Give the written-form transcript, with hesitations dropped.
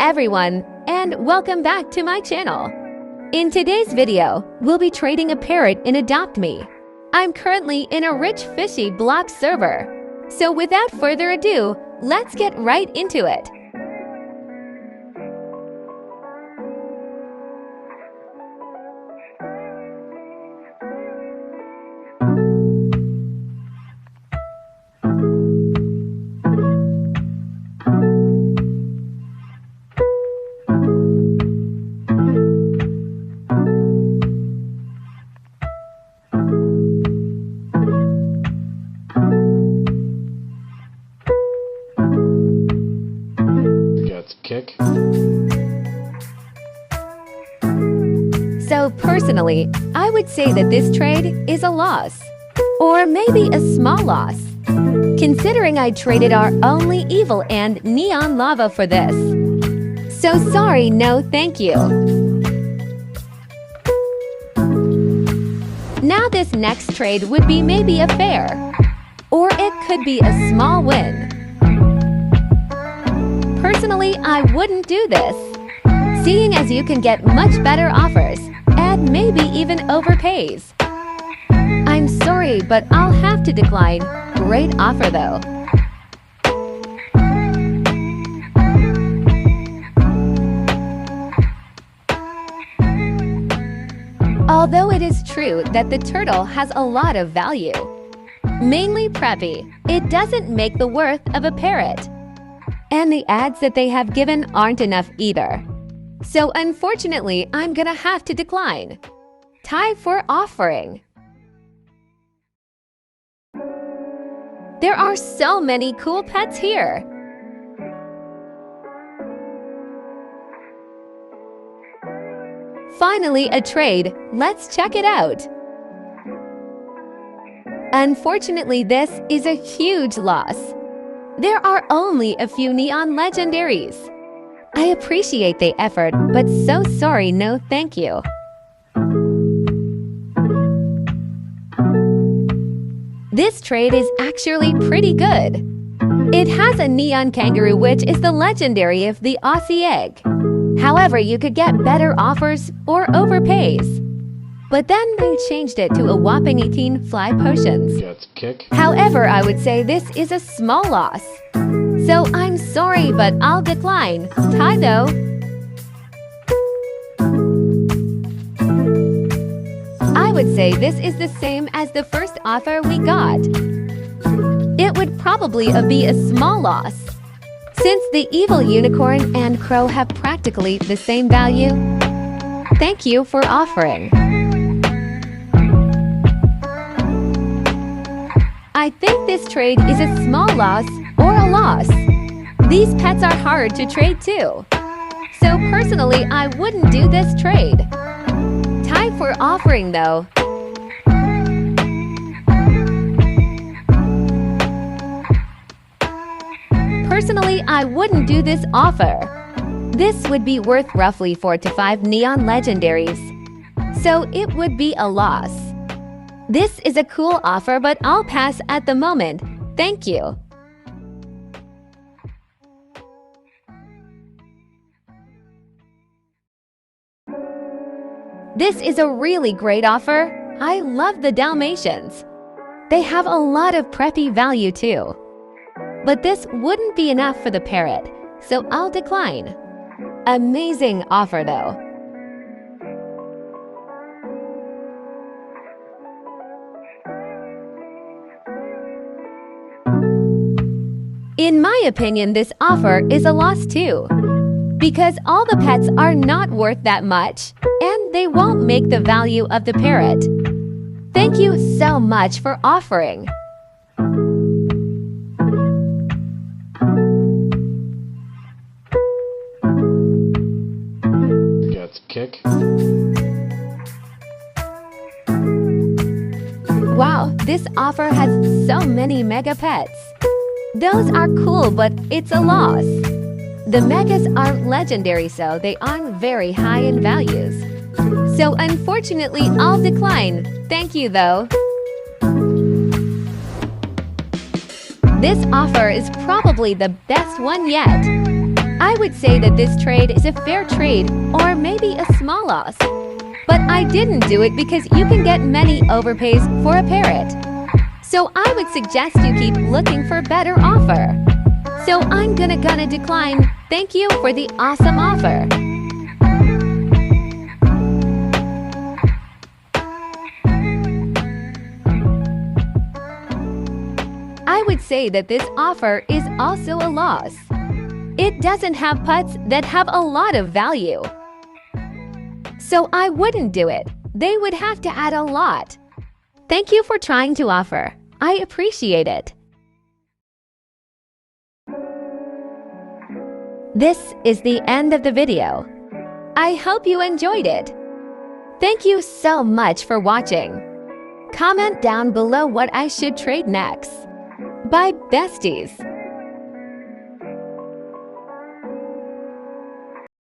everyone, and welcome back to my channel. In today's video, we'll be trading a parrot in Adopt Me. I'm currently in a rich fishy block server. So without further ado, let's get right into it. Kick. So personally, I would say that this trade is a loss. Or maybe a small loss. Considering I traded our only evil and neon lava for this. So sorry, no thank you. Now this next trade would be maybe a fair. Or it could be a small win. Personally, I wouldn't do this, seeing as you can get much better offers, and maybe even overpays. I'm sorry, but I'll have to decline. Great offer though. Although it is true that the turtle has a lot of value, mainly preppy, it doesn't make the worth of a parrot. And the ads that they have given aren't enough either. So unfortunately, I'm gonna have to decline. Time for offering. There are so many cool pets here. Finally, a trade. Let's check it out. Unfortunately, this is a huge loss. There are only a few neon legendaries. I appreciate the effort, but so sorry, no thank you. This trade is actually pretty good. It has a neon kangaroo, which is the legendary of the Aussie egg. However, you could get better offers or overpays. But then they changed it to a whopping 18 fly potions. Kick. However, I would say this is a small loss. So I'm sorry, but I'll decline. Tie though. I would say this is the same as the first offer we got. It would probably be a small loss. Since the evil unicorn and crow have practically the same value. Thank you for offering. I think this trade is a small loss or a loss. These pets are hard to trade too. So personally, I wouldn't do this trade. Time for offering though. Personally, I wouldn't do this offer. This would be worth roughly 4 to 5 neon legendaries. So it would be a loss. This is a cool offer, but I'll pass at the moment. Thank you. This is a really great offer. I love the Dalmatians. They have a lot of preppy value too. But this wouldn't be enough for the parrot, so I'll decline. Amazing offer though. In my opinion, this offer is a loss too. Because all the pets are not worth that much, and they won't make the value of the parrot. Thank you so much for offering. Kick. Wow, this offer has so many mega pets. Those are cool, but it's a loss. The megas aren't legendary, so they aren't very high in values. So unfortunately, I'll decline. Thank you though. This offer is probably the best one yet. I would say that this trade is a fair trade or maybe a small loss. But I didn't do it because you can get many overpays for a parrot. So I would suggest you keep looking for a better offer. So I'm gonna decline. Thank you for the awesome offer. I would say that this offer is also a loss. It doesn't have pets that have a lot of value. So I wouldn't do it. They would have to add a lot. Thank you for trying to offer. I appreciate it. This is the end of the video. I hope you enjoyed it. Thank you so much for watching. Comment down below what I should trade next. Bye, besties.